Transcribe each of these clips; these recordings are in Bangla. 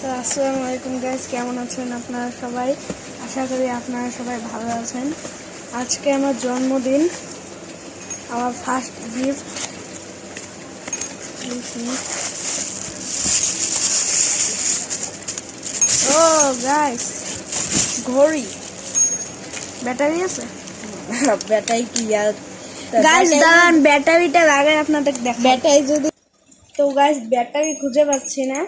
তো আসসালামু আলাইকুম গাইস, কেমন আছেন আপনারা সবাই? আশা করি আপনারা সবাই ভালো আছেন। আজকে আমার জন্মদিন, আমার ফার্স্ট গিফট। ও গাইস, ঘড়ি। ব্যাটারি আছে? ব্যাটারি কি আর গাইস দাঁড়ান, ব্যাটারিটা লাগাই আপনাদের দেখ। ব্যাটারি যদি তো গাইস ব্যাটারি খুঁজে পাচ্ছি না,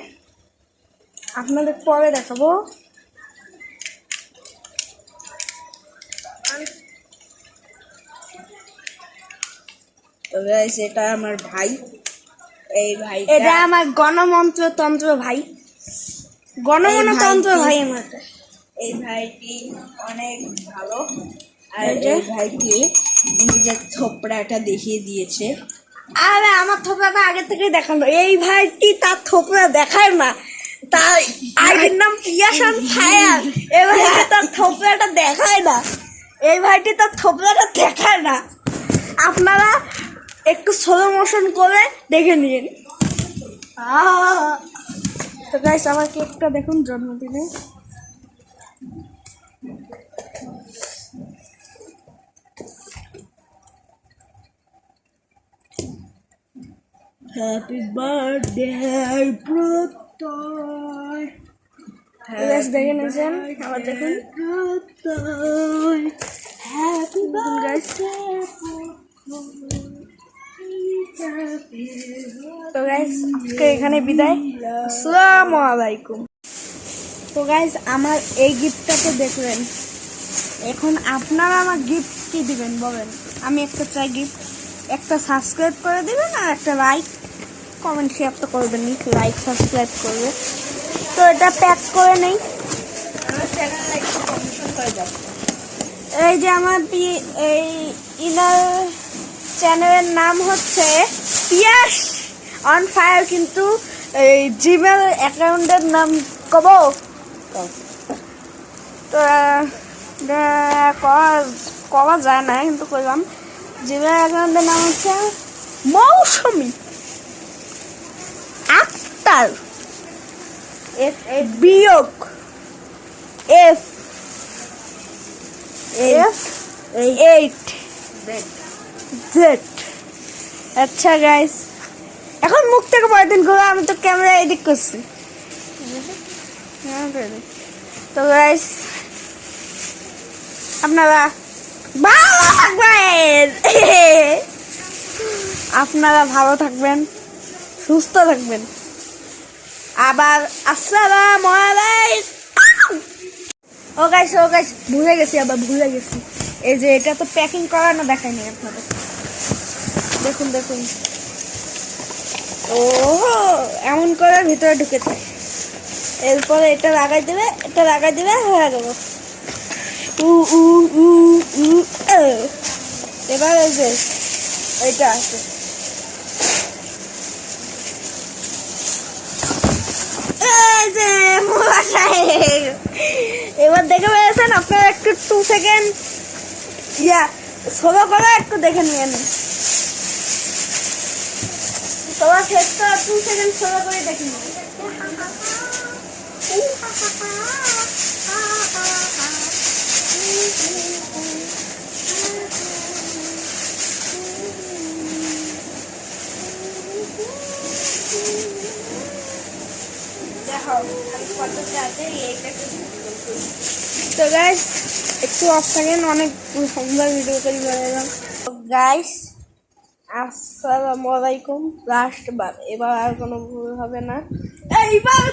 আপনাদের পরে দেখাবো। তো গাইস এটা আমার ভাই, এই ভাই এটা আমার গণতন্ত্র ভাই, গণতন্ত্র ভাই আমার। এই ভাইটি অনেক ভালো। আর এই ভাইটি নিজের থোপড়াটা দেখিয়ে দিয়েছে। আরে আমার থোপড়াটা আগে থেকেই দেখানো। এই ভাইটি তার থোপড়া দেখায় না, তার আইডির নাম পিয়াসান ফায়ার। এই ভাইটি তার থোপড়াটা দেখায় না, এই ভাইটি তার থোপড়াটা দেখায় না। আপনারা একটু স্লো মোশন করে দেখে নিন। তো গাইস আমার কেকটা দেখুন, জন্মদিনে। হ্যাপি বার্থডে প্রত্যয়। গাইস দেখে নিয়েছেন, আবার দেখুন। হ্যাপি গাইস তো গাইস আজকে এখানে বিদায়। আসসালামু আলাইকুম। তো গাইস আমার এই গিফটটা তো দেখলেন, এখন আপনারা আমার গিফট কি দিবেন বলেন? আমি একটা চাই গিফট, একটা সাবস্ক্রাইব করে দিবেন আর একটা লাইক কমেন্ট শেয়ার তো করবেন, লাইক সাবস্ক্রাইব করবে। তো এটা প্যাক করে নেই। আমার চ্যানেলে একটু কমিশন হয়ে যাবে। এই যে আমার এই ইনার চ্যানেলের নাম হচ্ছে পিয়াস অন ফায়ার, কিন্তু এই জিমেল অ্যাকাউন্টের নাম কব তো করা যায় না, কিন্তু করলাম। জিমেল অ্যাকাউন্টের নাম হচ্ছে মৌসুমী আক্তার বিয়োগ এফ 8 Z। আচ্ছা গাইস, এখন মুখ থেকে পয়দিন করে, আমি তো ক্যামেরা এডিট করছি। তো গাইস আপনারা ভালো থাকবেন, আপনারা ভালো থাকবেন, সুস্থ থাকবেন। আবার আসসালামু আলাইকুম। ও গাইস ভুলে গেছি, এই যে এটা তো প্যাকিং করানো দেখায়নি আপনাদের। দেখুন ও এমন করে ভিতরে ঢুকে থাকে। এরপরে এটা লাগাই দেবে হয়ে গেল। এবার এই যে এটা আছে, এবার দেখে পেয়েছেন আপনারা। একটু 2 সেকেন্ড সোলো করে একটু দেখে নিয়ে নিন। সবার শেষটা 2 সেকেন্ড সোলো করে দেখে নিন। তো গাইস একটু অফ থাকেন, অনেক সুন্দর ভিডিও তৈরি করে এলাম। গাইস আসসালামু আলাইকুম। লাস্ট বার, এবার আর কোনো ভুল হবে না। এইবার